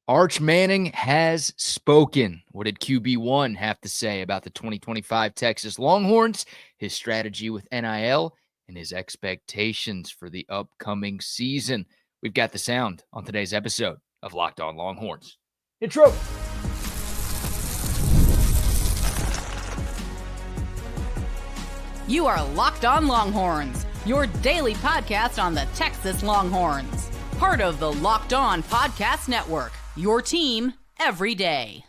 Arch Manning has spoken. What did QB1 have to say about the 2025 Texas Longhorns, his strategy with NIL, and his expectations for the upcoming season? We've got the sound on today's episode of Locked On Longhorns. Intro. You are Locked On Longhorns, your daily podcast on the Texas Longhorns. Part of the Locked On Podcast Network, your team every day.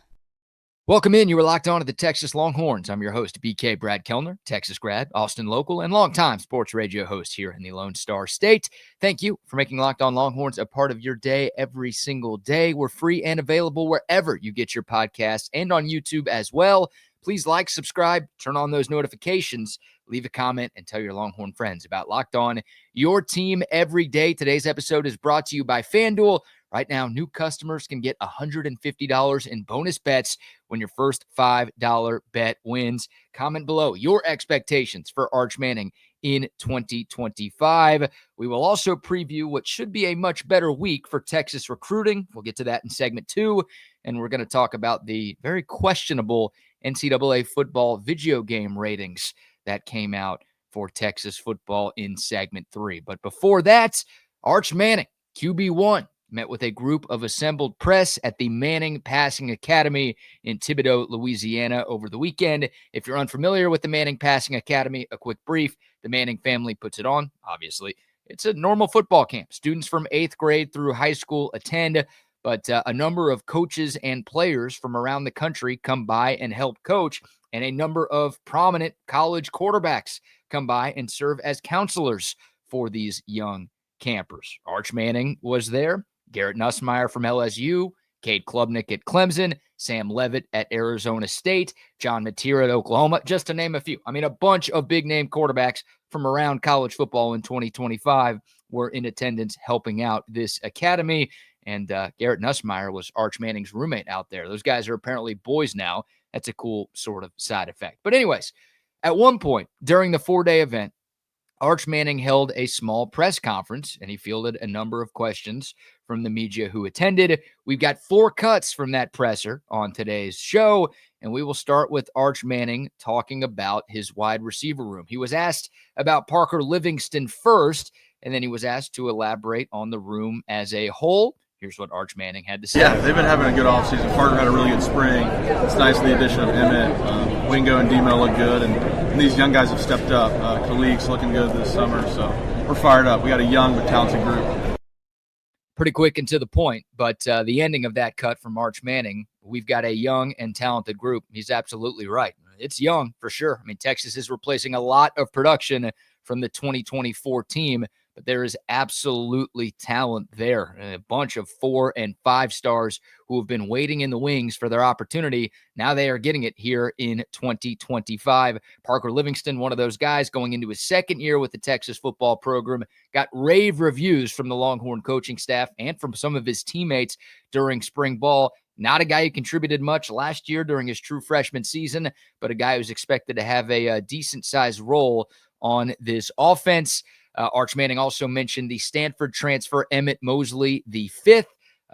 Welcome in. You are Locked On to the Texas Longhorns. I'm your host, BK Brad Kellner, Texas grad, Austin local, and longtime sports radio host here in the Lone Star State. Thank you for making Locked On Longhorns a part of your day every single day. We're free and available wherever you get your podcasts and on YouTube as well. Please like, subscribe, turn on those notifications, leave a comment, and tell your Longhorn friends about Locked On, your team every day. Today's episode is brought to you by FanDuel. Right now, new customers can get $150 in bonus bets when your first $5 bet wins. Comment below your expectations for Arch Manning in 2025. We will also preview what should be a much better week for Texas recruiting. We'll get to that in segment 2, and we're going to talk about the very questionable NCAA football video game ratings that came out for Texas football in segment 3. But before that, Arch Manning, QB1, met with a group of assembled press at the Manning Passing Academy in Thibodaux, Louisiana over the weekend. If you're unfamiliar with the Manning Passing Academy, a quick brief. The Manning family puts it on, obviously. It's a normal football camp. Students from 8th grade through high school attend, but a number of coaches and players from around the country come by and help coach, and a number of prominent college quarterbacks come by and serve as counselors for these young campers. Arch Manning was there. Garrett Nussmeier from LSU, Cade Klubnik at Clemson, Sam Leavitt at Arizona State, John Matera at Oklahoma, just to name a few. I mean, a bunch of big-name quarterbacks from around college football in 2025 were in attendance helping out this academy, and Garrett Nussmeier was Arch Manning's roommate out there. Those guys are apparently boys now. That's a cool sort of side effect. But anyways, at one point during the 4-day event, Arch Manning held a small press conference, and he fielded a number of questions from the media who attended. We've got 4 cuts from that presser on today's show, and we will start with Arch Manning talking about his wide receiver room. He was asked about Parker Livingston first, and then he was asked to elaborate on the room as a whole. Here's what Arch Manning had to say. Yeah, they've been having a good offseason. Parker had a really good spring. It's nice the addition of Emmett. Wingo and Demo look good, and these young guys have stepped up. Khalik's looking good this summer, so we're fired up. We got a young but talented group. Pretty quick and to the point, but the ending of that cut from Arch Manning, we've got a young and talented group. He's absolutely right. It's young for sure. I mean, Texas is replacing a lot of production from the 2024 team, but there is absolutely talent there. A bunch of 4 and 5 stars who have been waiting in the wings for their opportunity. Now they are getting it here in 2025. Parker Livingston, one of those guys going into his second year with the Texas football program, got rave reviews from the Longhorn coaching staff and from some of his teammates during spring ball. Not a guy who contributed much last year during his true freshman season, but a guy who's expected to have a decent-sized role on this offense. Arch Manning also mentioned the Stanford transfer, Emmett Mosley, the 5th.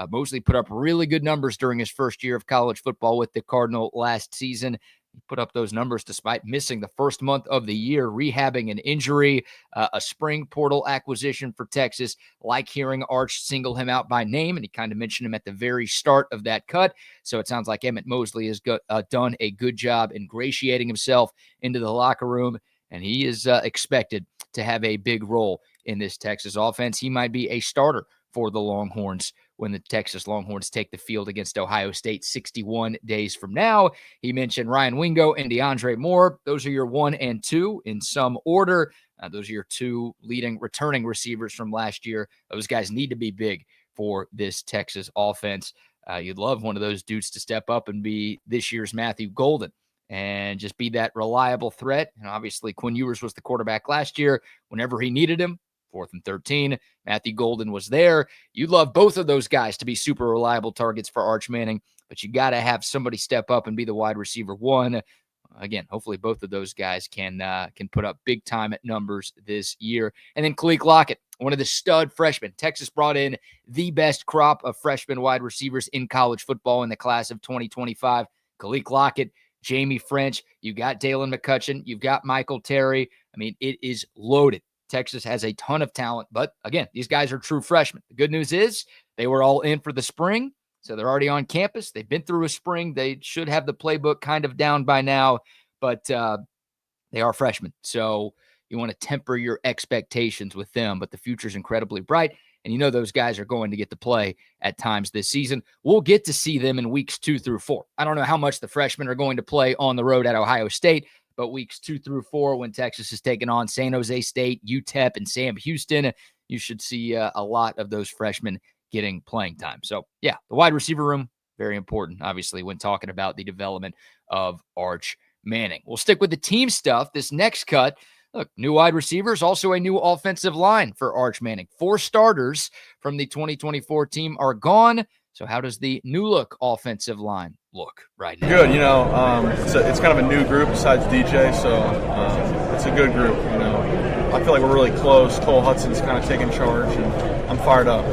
Mosley put up really good numbers during his first year of college football with the Cardinal last season. He put up those numbers despite missing the first month of the year, rehabbing an injury, a spring portal acquisition for Texas. Like hearing Arch single him out by name, and he kind of mentioned him at the very start of that cut. So it sounds like Emmett Mosley has done a good job ingratiating himself into the locker room, and he is expected to have a big role in this Texas offense. He might be a starter for the Longhorns when the Texas Longhorns take the field against Ohio State 61 days from now. He mentioned Ryan Wingo and DeAndre Moore. Those are your 1 and 2 in some order. Those are your 2 leading returning receivers from last year. Those guys need to be big for this Texas offense. You'd love one of those dudes to step up and be this year's Matthew Golden and just be that reliable threat. And obviously, Quinn Ewers was the quarterback last year. Whenever he needed him, 4th and 13, Matthew Golden was there. You'd love both of those guys to be super reliable targets for Arch Manning, but you got to have somebody step up and be the wide receiver 1. again, hopefully both of those guys can put up big time numbers this year. And then Khalil Lockett, one of the stud freshmen. Texas brought in the best crop of freshman wide receivers in college football in the class of 2025. Khalil Lockett, Jamie French, you got Dalen McCutcheon, you've got Michael Terry. I mean, it is loaded. Texas has a ton of talent, but again, these guys are true freshmen. The good news is they were all in for the spring, so they're already on campus. They've been through a spring. They should have the playbook kind of down by now, but they are freshmen. So you want to temper your expectations with them, but the future is incredibly bright. And you know those guys are going to get to play at times this season. We'll get to see them in weeks 2 through 4. I don't know how much the freshmen are going to play on the road at Ohio State, but weeks 2 through 4, when Texas is taking on San Jose State, UTEP, and Sam Houston, you should see a lot of those freshmen getting playing time. So, yeah, the wide receiver room, very important, obviously, when talking about the development of Arch Manning. We'll stick with the team stuff. This next cut, look, new wide receivers, also a new offensive line for Arch Manning. 4 starters from the 2024 team are gone. So how does the new look offensive line look right now? Good, it's kind of a new group besides DJ, so it's a good group, I feel like we're really close. Cole Hudson's kind of taking charge, and I'm fired up.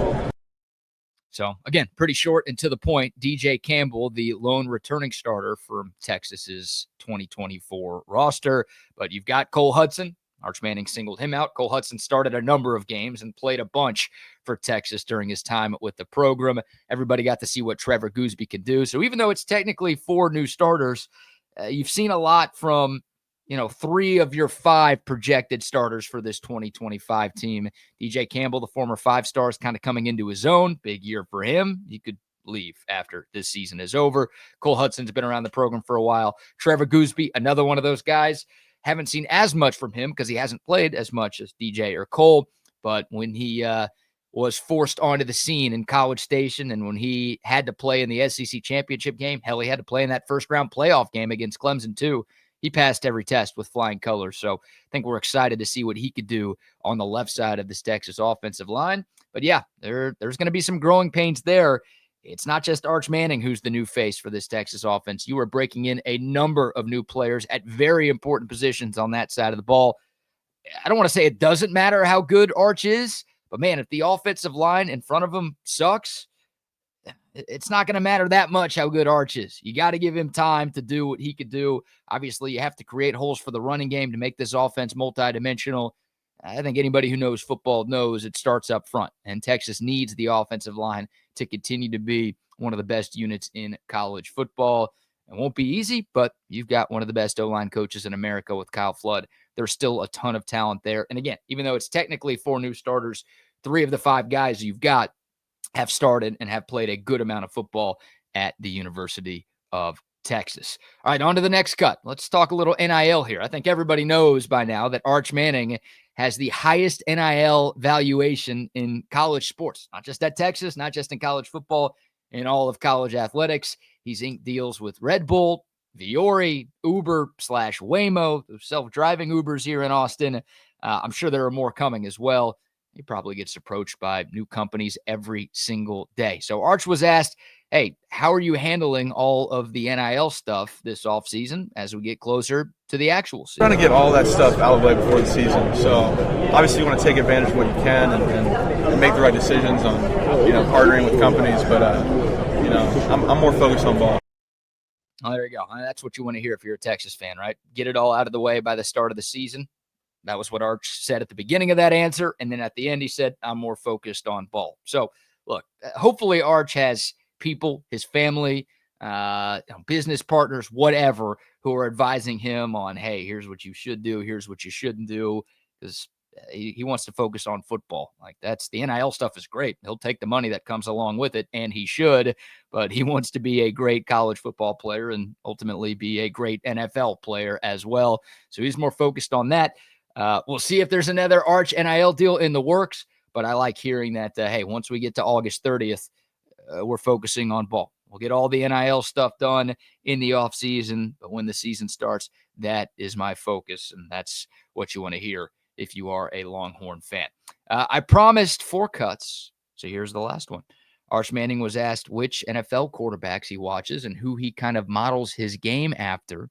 So, again, pretty short and to the point. DJ Campbell, the lone returning starter from Texas's 2024 roster. But you've got Cole Hudson. Arch Manning singled him out. Cole Hudson started a number of games and played a bunch for Texas during his time with the program. Everybody got to see what Trevor Goosby can do. So even though it's technically 4 new starters, you've seen a lot from 3 of your 5 projected starters for this 2025 team. DJ Campbell, the former 5-star, is kind of coming into his own. Big year for him. He could leave after this season is over. Cole Hudson's been around the program for a while. Trevor Goosby, another one of those guys. Haven't seen as much from him because he hasn't played as much as DJ or Cole. But when he was forced onto the scene in College Station and when he had to play in the SEC championship game, hell, he had to play in that first-round playoff game against Clemson too. He passed every test with flying colors. So I think we're excited to see what he could do on the left side of this Texas offensive line. But yeah, there's going to be some growing pains there. It's not just Arch Manning who's the new face for this Texas offense. You are breaking in a number of new players at very important positions on that side of the ball. I don't want to say it doesn't matter how good Arch is, but man, if the offensive line in front of him sucks, it's not going to matter that much how good Arch is. You got to give him time to do what he could do. Obviously, you have to create holes for the running game to make this offense multidimensional. I think anybody who knows football knows it starts up front, and Texas needs the offensive line to continue to be one of the best units in college football. It won't be easy, but you've got one of the best O-line coaches in America with Kyle Flood. There's still a ton of talent there. And again, even though it's technically 4 new starters, 3 of the 5 guys you've got have started and have played a good amount of football at the University of Texas. All right, on to the next cut. Let's talk a little NIL here. I think everybody knows by now that Arch Manning has the highest NIL valuation in college sports, not just at Texas, not just in college football, in all of college athletics. He's inked deals with Red Bull, Viore, Uber/Waymo, those self-driving Ubers here in Austin. I'm sure there are more coming as well. He probably gets approached by new companies every single day. So Arch was asked, hey, how are you handling all of the NIL stuff this offseason as we get closer to the actual season? Trying to get all that stuff out of the way before the season. So obviously you want to take advantage of what you can and make the right decisions on, partnering with companies. But, I'm more focused on ball. Oh, there you go. That's what you want to hear if you're a Texas fan, right? Get it all out of the way by the start of the season. That was what Arch said at the beginning of that answer. And then at the end, he said, I'm more focused on ball. So, look, hopefully Arch has people, his family, business partners, whatever, who are advising him on, hey, here's what you should do, here's what you shouldn't do, because he wants to focus on football. Like, that's the NIL stuff is great. He'll take the money that comes along with it, and he should, but he wants to be a great college football player and ultimately be a great NFL player as well. So he's more focused on that. We'll see if there's another Arch NIL deal in the works, but I like hearing that, hey, once we get to August 30th, we're focusing on ball. We'll get all the NIL stuff done in the offseason, but when the season starts, that is my focus, and that's what you want to hear if you are a Longhorn fan. I promised 4 cuts, so here's the last one. Arch Manning was asked which NFL quarterbacks he watches and who he kind of models his game after.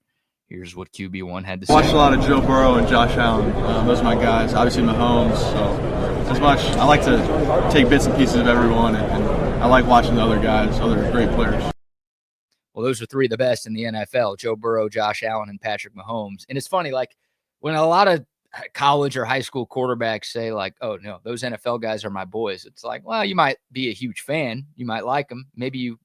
Here's what QB1 had to say. Watched a lot of Joe Burrow and Josh Allen. Those are my guys. Obviously Mahomes. So as much, I like to take bits and pieces of everyone, and I like watching the other guys, other great players. Well, those are three of the best in the NFL: Joe Burrow, Josh Allen, and Patrick Mahomes. And it's funny, like when a lot of college or high school quarterbacks say like, oh no, those NFL guys are my boys. It's like, well, you might be a huge fan. You might like them. Maybe you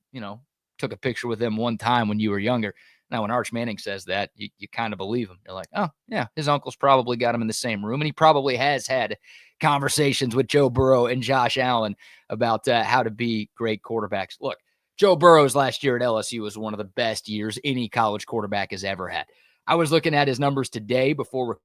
took a picture with them one time when you were younger. Now, when Arch Manning says that, you kind of believe him. You're like, oh, yeah, his uncle's probably got him in the same room, and he probably has had conversations with Joe Burrow and Josh Allen about how to be great quarterbacks. Look, Joe Burrow's last year at LSU was one of the best years any college quarterback has ever had. I was looking at his numbers today before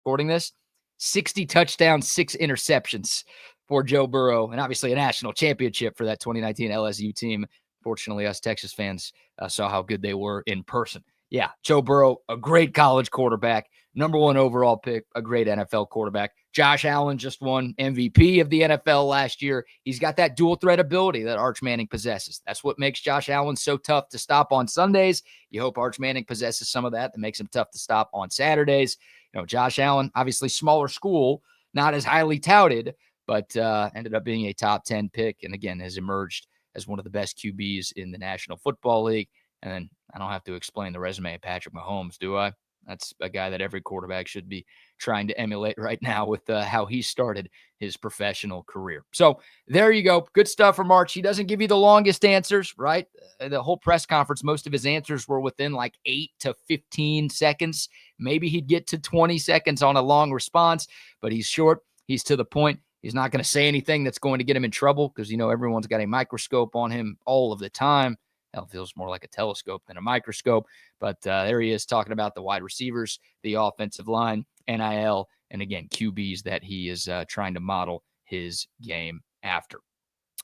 recording this. 60 touchdowns, 6 interceptions for Joe Burrow, and obviously a national championship for that 2019 LSU team. Fortunately, us Texas fans saw how good they were in person. Yeah, Joe Burrow, a great college quarterback, number 1 overall pick, a great NFL quarterback. Josh Allen just won MVP of the NFL last year. He's got that dual threat ability that Arch Manning possesses. That's what makes Josh Allen so tough to stop on Sundays. You hope Arch Manning possesses some of that makes him tough to stop on Saturdays. Josh Allen, obviously smaller school, not as highly touted, but ended up being a top 10 pick, and again has emerged as one of the best QBs in the National Football League. And then I don't have to explain the resume of Patrick Mahomes, do I? That's a guy that every quarterback should be trying to emulate right now with how he started his professional career. So there you go. Good stuff from Arch. He doesn't give you the longest answers, right? The whole press conference, most of his answers were within like 8 to 15 seconds. Maybe he'd get to 20 seconds on a long response, but he's short. He's to the point. He's not going to say anything that's going to get him in trouble because, everyone's got a microscope on him all of the time. Hell, feels more like a telescope than a microscope. But there he is talking about the wide receivers, the offensive line, NIL, and again, QBs that he is trying to model his game after.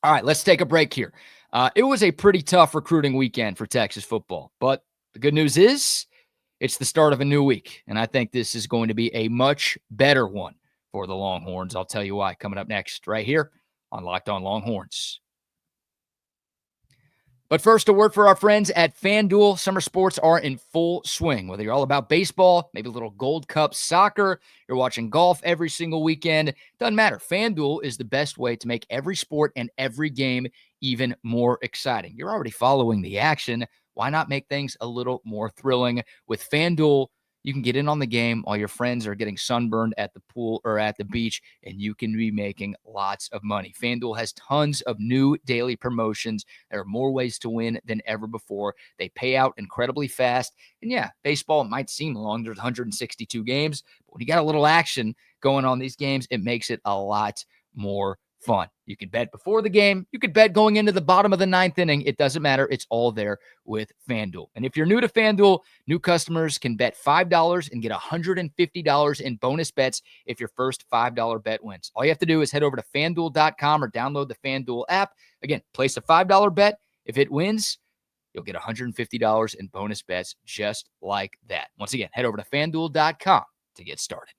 All right, let's take a break here. It was a pretty tough recruiting weekend for Texas football. But the good news is it's the start of a new week. And I think this is going to be a much better one for the Longhorns. I'll tell you why coming up next right here on Locked On Longhorns. But first, a word for our friends at FanDuel. Summer sports are in full swing. Whether you're all about baseball, maybe a little Gold Cup soccer, you're watching golf every single weekend, doesn't matter. FanDuel is the best way to make every sport and every game even more exciting. You're already following the action. Why not make things a little more thrilling? With FanDuel, you can get in on the game while your friends are getting sunburned at the pool or at the beach, and you can be making lots of money. FanDuel has tons of new daily promotions. There are more ways to win than ever before. They pay out incredibly fast. And yeah, baseball might seem long. There's 162 games. But when you got a little action going on these games, it makes it a lot more fun. You can bet before the game. You could bet going into the bottom of the 9th inning. It doesn't matter. It's all there with FanDuel. And if you're new to FanDuel, new customers can bet $5 and get $150 in bonus bets if your first $5 bet wins. All you have to do is head over to FanDuel.com or download the FanDuel app. Again, place a $5 bet. If it wins, you'll get $150 in bonus bets just like that. Once again, head over to FanDuel.com to get started.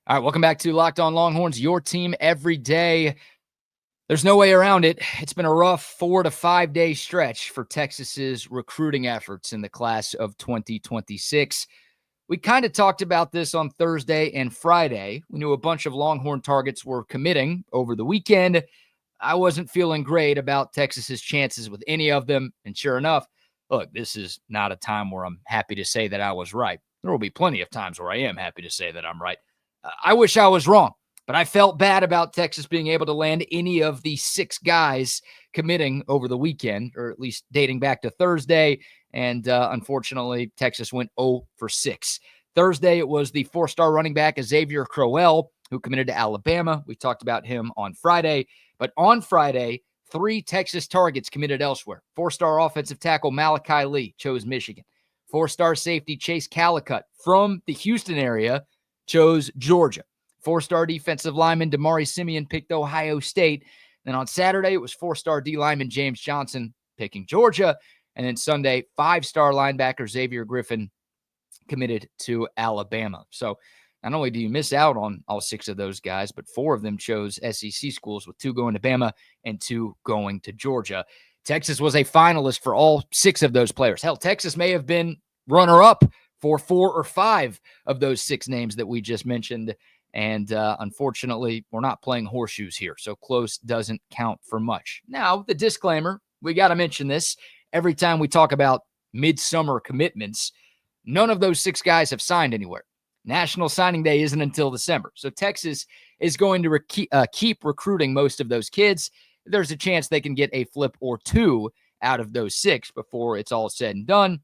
All right, welcome back to Locked On Longhorns, your team every day. There's no way around it. It's been a rough 4 to 5 day stretch for Texas's recruiting efforts in the class of 2026. We kind of talked about this on Thursday and Friday. We knew a bunch of Longhorn targets were committing over the weekend. I wasn't feeling great about Texas's chances with any of them. And sure enough, look, this is not a time where I'm happy to say that I was right. There will be plenty of times where I am happy to say that I'm right. I wish I was wrong, but I felt bad about Texas being able to land any of the 6 guys committing over the weekend, or at least dating back to Thursday. And unfortunately, Texas went 0 for 6. Thursday, it was the 4-star running back Xavier Crowell, who committed to Alabama. We talked about him on Friday. But on Friday, 3 Texas targets committed elsewhere. 4-star offensive tackle Malachi Lee chose Michigan. 4-star safety Chase Calicut from the Houston area chose Georgia. 4-star defensive lineman Damari Simeon picked Ohio State. Then on Saturday, it was 4-star D lineman James Johnson picking Georgia. And then Sunday, 5-star linebacker Xavier Griffin committed to Alabama. So not only do you miss out on all 6 of those guys, but 4 of them chose SEC schools, with 2 going to Bama and 2 going to Georgia. Texas was a finalist for all 6 of those players. Hell, Texas may have been runner-up for 4 or 5 of those 6 names that we just mentioned. And unfortunately, we're not playing horseshoes here, so close doesn't count for much. Now, the disclaimer, we got to mention this. Every time we talk about midsummer commitments, none of those 6 guys have signed anywhere. National Signing Day isn't until December. So Texas is going to keep recruiting most of those kids. There's a chance they can get a flip or 2 out of those 6 before it's all said and done.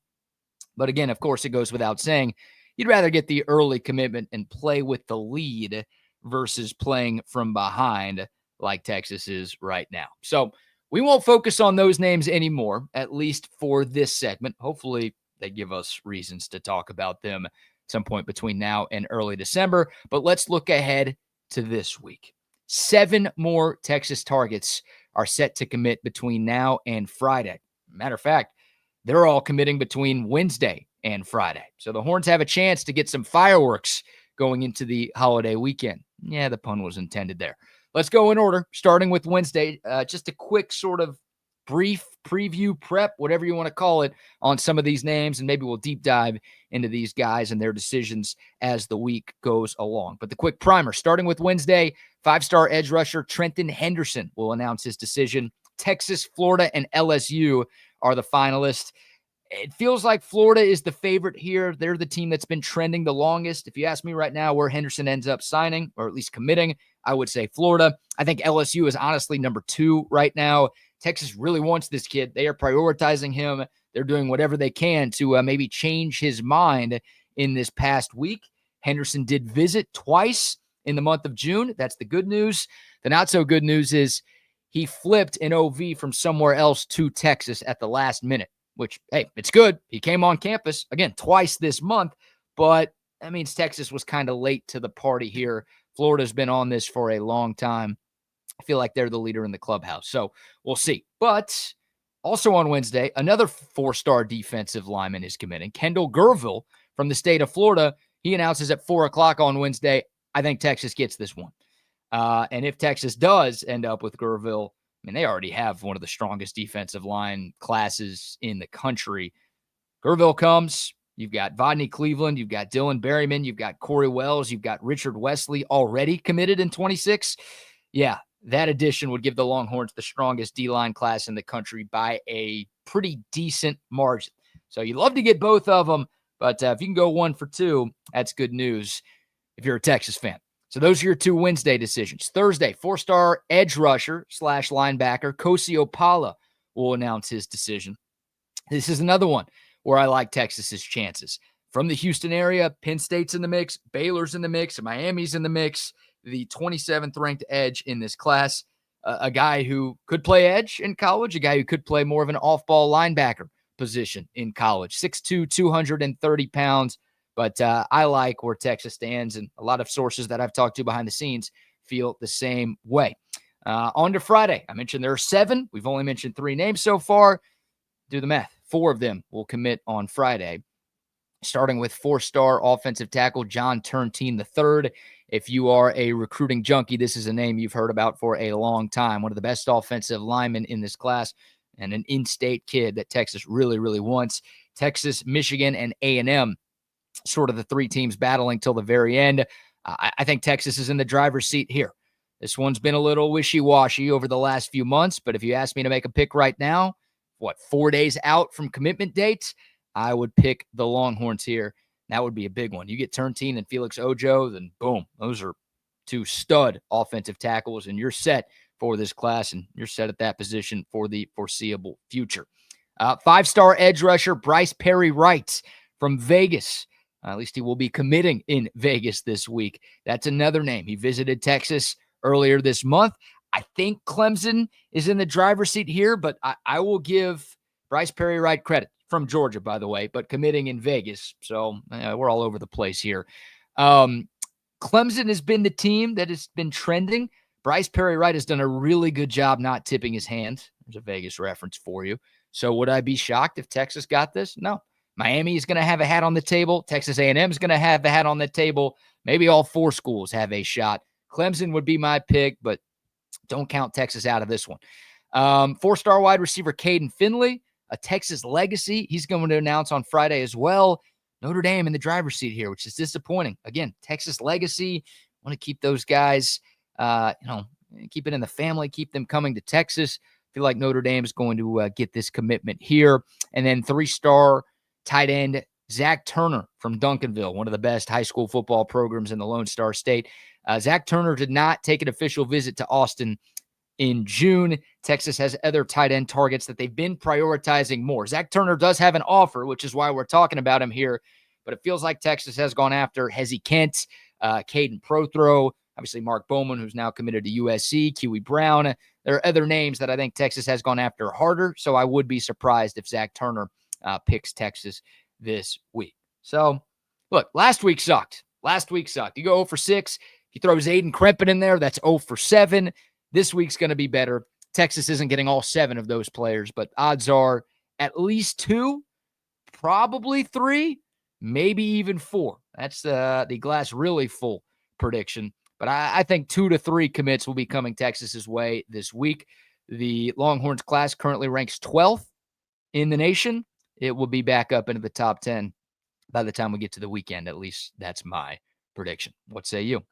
But again, of course, it goes without saying, you'd rather get the early commitment and play with the lead versus playing from behind like Texas is right now. So we won't focus on those names anymore, at least for this segment. Hopefully they give us reasons to talk about them at some point between now and early December. But let's look ahead to this week. 7 more Texas targets are set to commit between now and Friday. Matter of fact, they're all committing between Wednesday and Friday. So the Horns have a chance to get some fireworks going into the holiday weekend. Yeah, the pun was intended there. Let's go in order, starting with Wednesday. Just a quick sort of brief preview, prep, whatever you want to call it, on some of these names, and maybe we'll deep dive into these guys and their decisions as the week goes along. But the quick primer, starting with Wednesday, 5-star edge rusher Trenton Henderson will announce his decision. Texas, Florida, and LSU are the finalists. It feels like Florida is the favorite here. They're the team that's been trending the longest. If you ask me right now where Henderson ends up signing, or at least committing, I would say Florida. I think LSU is honestly number 2 right now. Texas really wants this kid. They are prioritizing him. They're doing whatever they can to maybe change his mind in this past week. Henderson did visit twice in the month of June. That's the good news. The not so good news is he flipped an OV from somewhere else to Texas at the last minute, which, hey, it's good. He came on campus, again, twice this month, but that means Texas was kind of late to the party here. Florida's been on this for a long time. I feel like they're the leader in the clubhouse, so we'll see. But also on Wednesday, another 4-star defensive lineman is committing. Kendall Gerville from the state of Florida. He announces at 4 o'clock on Wednesday, I think Texas gets this one. And if Texas does end up with Gerville, I mean, they already have one of the strongest defensive line classes in the country. Gerville comes. You've got Vodney Cleveland. You've got Dylan Berryman. You've got Corey Wells. You've got Richard Wesley already committed in 26. Yeah, that addition would give the Longhorns the strongest D-line class in the country by a pretty decent margin. So you'd love to get both of them, but if you can go 1 for 2, that's good news if you're a Texas fan. So those are your 2 Wednesday decisions. Thursday, 4-star edge rusher / linebacker Kosi Opala will announce his decision. This is another one where I like Texas's chances. From the Houston area, Penn State's in the mix, Baylor's in the mix, Miami's in the mix, the 27th ranked edge in this class, a guy who could play edge in college, a guy who could play more of an off-ball linebacker position in college. 6'2", 230 pounds. But I like where Texas stands, and a lot of sources that I've talked to behind the scenes feel the same way. On to Friday. I mentioned there are 7. We've only mentioned 3 names so far. Do the math. 4 of them will commit on Friday, starting with 4-star offensive tackle John Turntine III. If you are a recruiting junkie, this is a name you've heard about for a long time. One of the best offensive linemen in this class and an in-state kid that Texas really, really wants. Texas, Michigan, and A&M. Sort of the 3 teams battling till the very end. I think Texas is in the driver's seat here. This one's been a little wishy-washy over the last few months, but if you ask me to make a pick right now, 4 days out from commitment dates, I would pick the Longhorns here. That would be a big one. You get Turntine and Felix Ojo, then boom, those are 2 stud offensive tackles, and you're set for this class, and you're set at that position for the foreseeable future. 5-star edge rusher Bryce Perry Wright from Vegas. At least he will be committing in Vegas this week. That's another name. He visited Texas earlier this month. I think Clemson is in the driver's seat here, but I will give Bryce Perry Wright credit, from Georgia, by the way, but committing in Vegas. So we're all over the place here. Clemson has been the team that has been trending. Bryce Perry Wright has done a really good job not tipping his hand. There's a Vegas reference for you. So would I be shocked if Texas got this? No. Miami is going to have a hat on the table. Texas A&M is going to have a hat on the table. Maybe all 4 schools have a shot. Clemson would be my pick, but don't count Texas out of this one. 4-star wide receiver Caden Finley, a Texas legacy. He's going to announce on Friday as well. Notre Dame in the driver's seat here, which is disappointing. Again, Texas legacy. Want to keep those guys, keep it in the family, keep them coming to Texas. Feel like Notre Dame is going to get this commitment here. And then 3-star tight end Zach Turner from Duncanville, one of the best high school football programs in the Lone Star State. Zach Turner did not take an official visit to Austin in June. Texas has other tight end targets that they've been prioritizing more. Zach Turner does have an offer, which is why we're talking about him here. But it feels like Texas has gone after Hezzy Kent, Caden Prothro, obviously Mark Bowman, who's now committed to USC, Kiwi Brown. There are other names that I think Texas has gone after harder, so I would be surprised if Zach Turner picks Texas this week. So, look, last week sucked. You go 0 for 6. If you throw Zayden Krempin in there, that's 0 for 7. This week's going to be better. Texas isn't getting all 7 of those players, but odds are at least 2, probably 3, maybe even 4. That's the glass really full prediction. But I think 2 to 3 commits will be coming Texas's way this week. The Longhorns class currently ranks 12th in the nation. It will be back up into the top 10 by the time we get to the weekend. At least that's my prediction. What say you?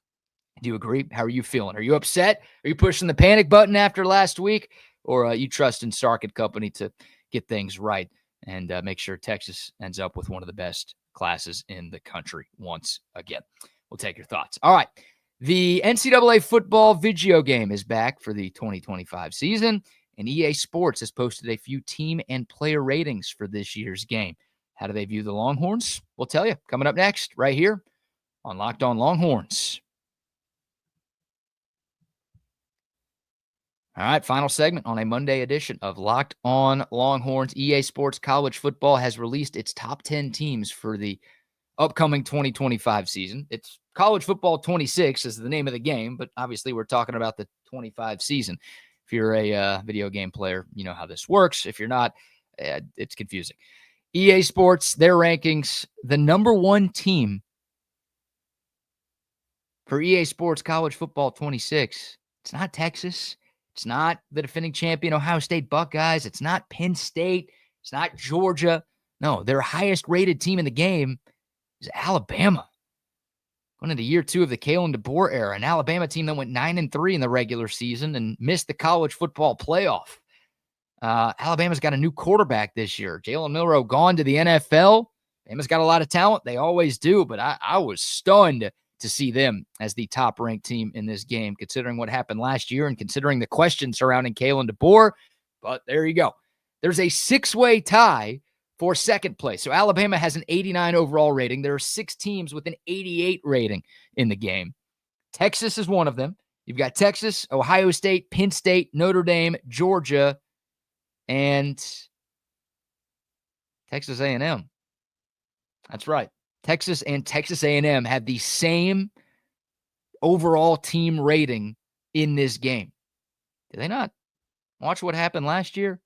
Do you agree? How are you feeling? Are you upset? Are you pushing the panic button after last week? Or you trust in Sark and company to get things right and make sure Texas ends up with one of the best classes in the country once again? We'll take your thoughts. All right. The NCAA football video game is back for the 2025 season, and EA Sports has posted a few team and player ratings for this year's game. How do they view the Longhorns? We'll tell you coming up next right here on Locked On Longhorns. All right, final segment on a Monday edition of Locked On Longhorns. EA Sports College Football has released its top 10 teams for the upcoming 2025 season. It's College Football 26 is the name of the game, but obviously we're talking about the 25 season. If you're a video game player, you know how this works. If you're not, it's confusing. EA Sports, their rankings, the number 1 team for EA Sports College Football 26. It's not Texas. It's not the defending champion Ohio State Buckeyes. It's not Penn State. It's not Georgia. No, their highest rated team in the game is Alabama. Going into year 2 of the Kalen DeBoer era, an Alabama team that went 9-3 in the regular season and missed the college football playoff. Alabama's got a new quarterback this year. Jalen Milroe gone to the NFL. Alabama's got a lot of talent. They always do, but I was stunned to see them as the top-ranked team in this game, considering what happened last year and considering the questions surrounding Kalen DeBoer. But there you go. There's a 6-way tie for second place. So Alabama has an 89 overall rating. There are 6 teams with an 88 rating in the game. Texas is one of them. You've got Texas, Ohio State, Penn State, Notre Dame, Georgia, and Texas A&M. That's right. Texas and Texas A&M have the same overall team rating in this game. Did they not watch what happened last year?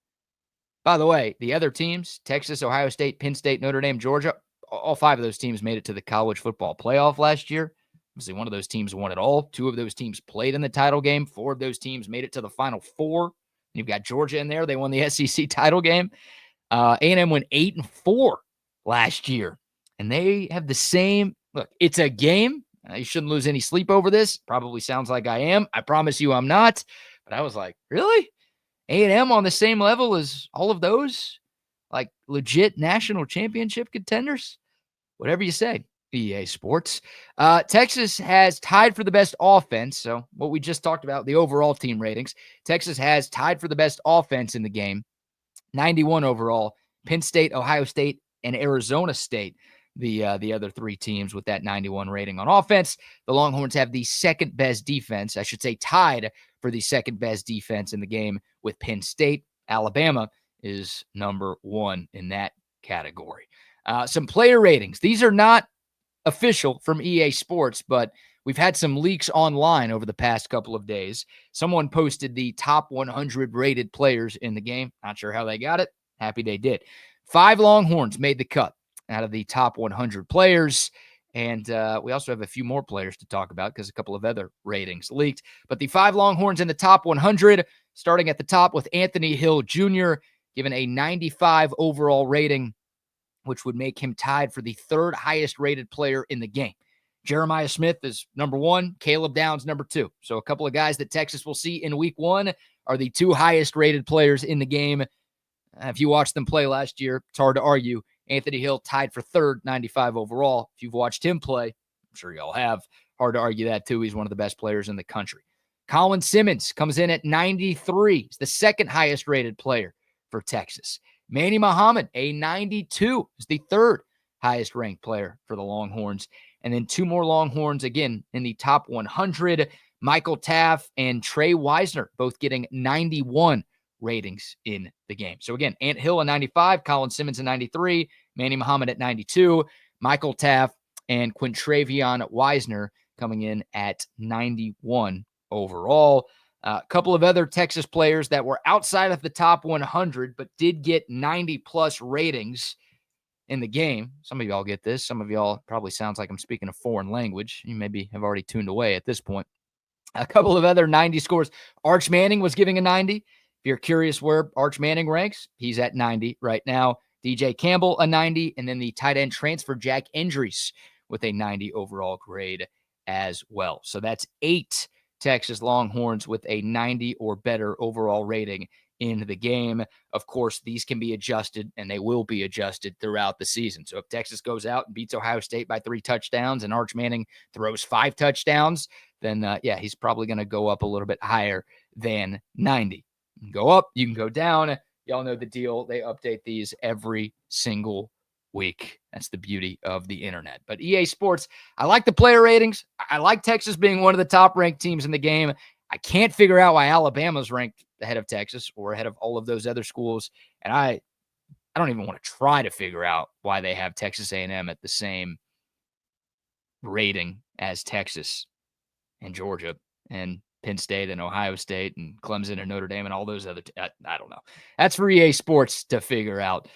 By the way, the other teams, Texas, Ohio State, Penn State, Notre Dame, Georgia, all 5 of those teams made it to the college football playoff last year. Obviously, one of those teams won it all. 2 of those teams played in the title game. 4 of those teams made it to the Final Four. You've got Georgia in there. They won the SEC title game. A&M went 8-4 last year. And they have the same – look, it's a game. You shouldn't lose any sleep over this. Probably sounds like I am. I promise you I'm not. But I was like, really? A&M on the same level as all of those? Like legit national championship contenders? Whatever you say, EA Sports. Texas has tied for the best offense. So what we just talked about, the overall team ratings. Texas has tied for the best offense in the game. 91 overall. Penn State, Ohio State, and Arizona State. The other 3 teams with that 91 rating on offense. The Longhorns have the second best defense. I should say tied for the second best defense in the game with Penn State. Alabama is number 1 in that category. Some player ratings. These are not official from EA Sports, but we've had some leaks online over the past couple of days. Someone posted the top 100 rated players in the game. Not sure how they got it. Happy they did. 5 Longhorns made the cut out of the top 100 players. And we also have a few more players to talk about because a couple of other ratings leaked. But the 5 Longhorns in the top 100, starting at the top with Anthony Hill Jr., given a 95 overall rating, which would make him tied for the third highest rated player in the game. Jeremiah Smith is number 1, Caleb Downs number 2. So a couple of guys that Texas will see in week 1 are the 2 highest rated players in the game. If you watched them play last year, it's hard to argue. Anthony Hill tied for third, 95 overall. If you've watched him play, I'm sure y'all have. Hard to argue that too. He's one of the best players in the country. Colin Simmons comes in at 93. He's the second highest rated player for Texas. Manny Muhammad, a 92, is the third highest ranked player for the Longhorns. And then 2 more Longhorns again in the top 100. Michael Taff and Trey Wisner both getting 91 ratings in the game. So again, Ant Hill at 95, Colin Simmons at 93, Manny Muhammad at 92, Michael Taff and Quintravion Wisner coming in at 91 overall. A couple of other Texas players that were outside of the top 100 but did get 90-plus ratings in the game. Some of y'all get this. Some of y'all probably sounds like I'm speaking a foreign language. You maybe have already tuned away at this point. A couple of other 90 scores. Arch Manning was giving a 90. If you're curious where Arch Manning ranks, he's at 90 right now. DJ Campbell, a 90. And then the tight end transfer, Jack Endries, with a 90 overall grade as well. So that's 8 Texas Longhorns with a 90 or better overall rating in the game. Of course, these can be adjusted, and they will be adjusted throughout the season. So if Texas goes out and beats Ohio State by 3 touchdowns and Arch Manning throws 5 touchdowns, then, he's probably going to go up a little bit higher than 90. You can go up, you can go down. Y'all know the deal. They update these every single week. That's the beauty of the internet. But EA Sports, I like the player ratings. I like Texas being one of the top-ranked teams in the game. I can't figure out why Alabama's ranked ahead of Texas or ahead of all of those other schools. And I don't even want to try to figure out why they have Texas A&M at the same rating as Texas and Georgia and Penn State and Ohio State and Clemson and Notre Dame and all those other I don't know. That's for EA Sports to figure out.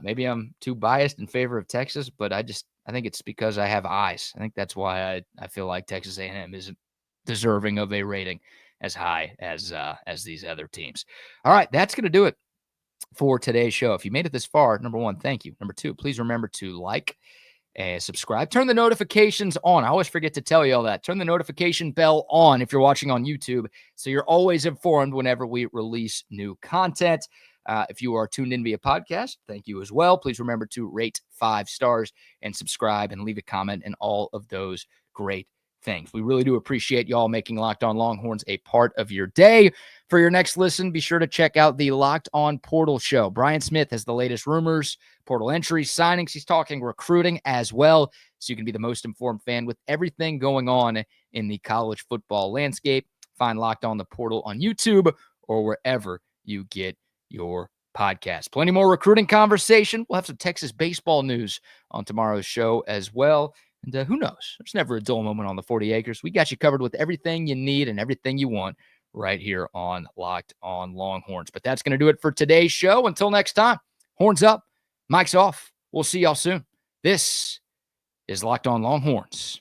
Maybe I'm too biased in favor of Texas, but I think it's because I have eyes. I think that's why I feel like Texas A&M isn't deserving of a rating as high as these other teams. All right, that's going to do it for today's show. If you made it this far, number 1, thank you. Number 2, please remember to like and subscribe. Turn the notifications on. I always forget to tell you all that. Turn the notification bell on if you're watching on YouTube so you're always informed whenever we release new content. If you are tuned in via podcast, thank you as well. Please remember to rate 5 stars and subscribe and leave a comment and all of those great things. We really do appreciate y'all making Locked On Longhorns a part of your day. For your next listen, be sure to check out the Locked On Portal Show. Brian Smith has the latest rumors, portal entries, signings. He's talking recruiting as well, so you can be the most informed fan with everything going on in the college football landscape. Find Locked On the Portal on YouTube or wherever you get your podcast. Plenty more recruiting conversation. We'll have some Texas baseball news on tomorrow's show as well. And who knows? There's never a dull moment on the 40 acres. We got you covered with everything you need and everything you want right here on Locked On Longhorns. But that's going to do it for today's show. Until next time, horns up, mics off. We'll see y'all soon. This is Locked On Longhorns.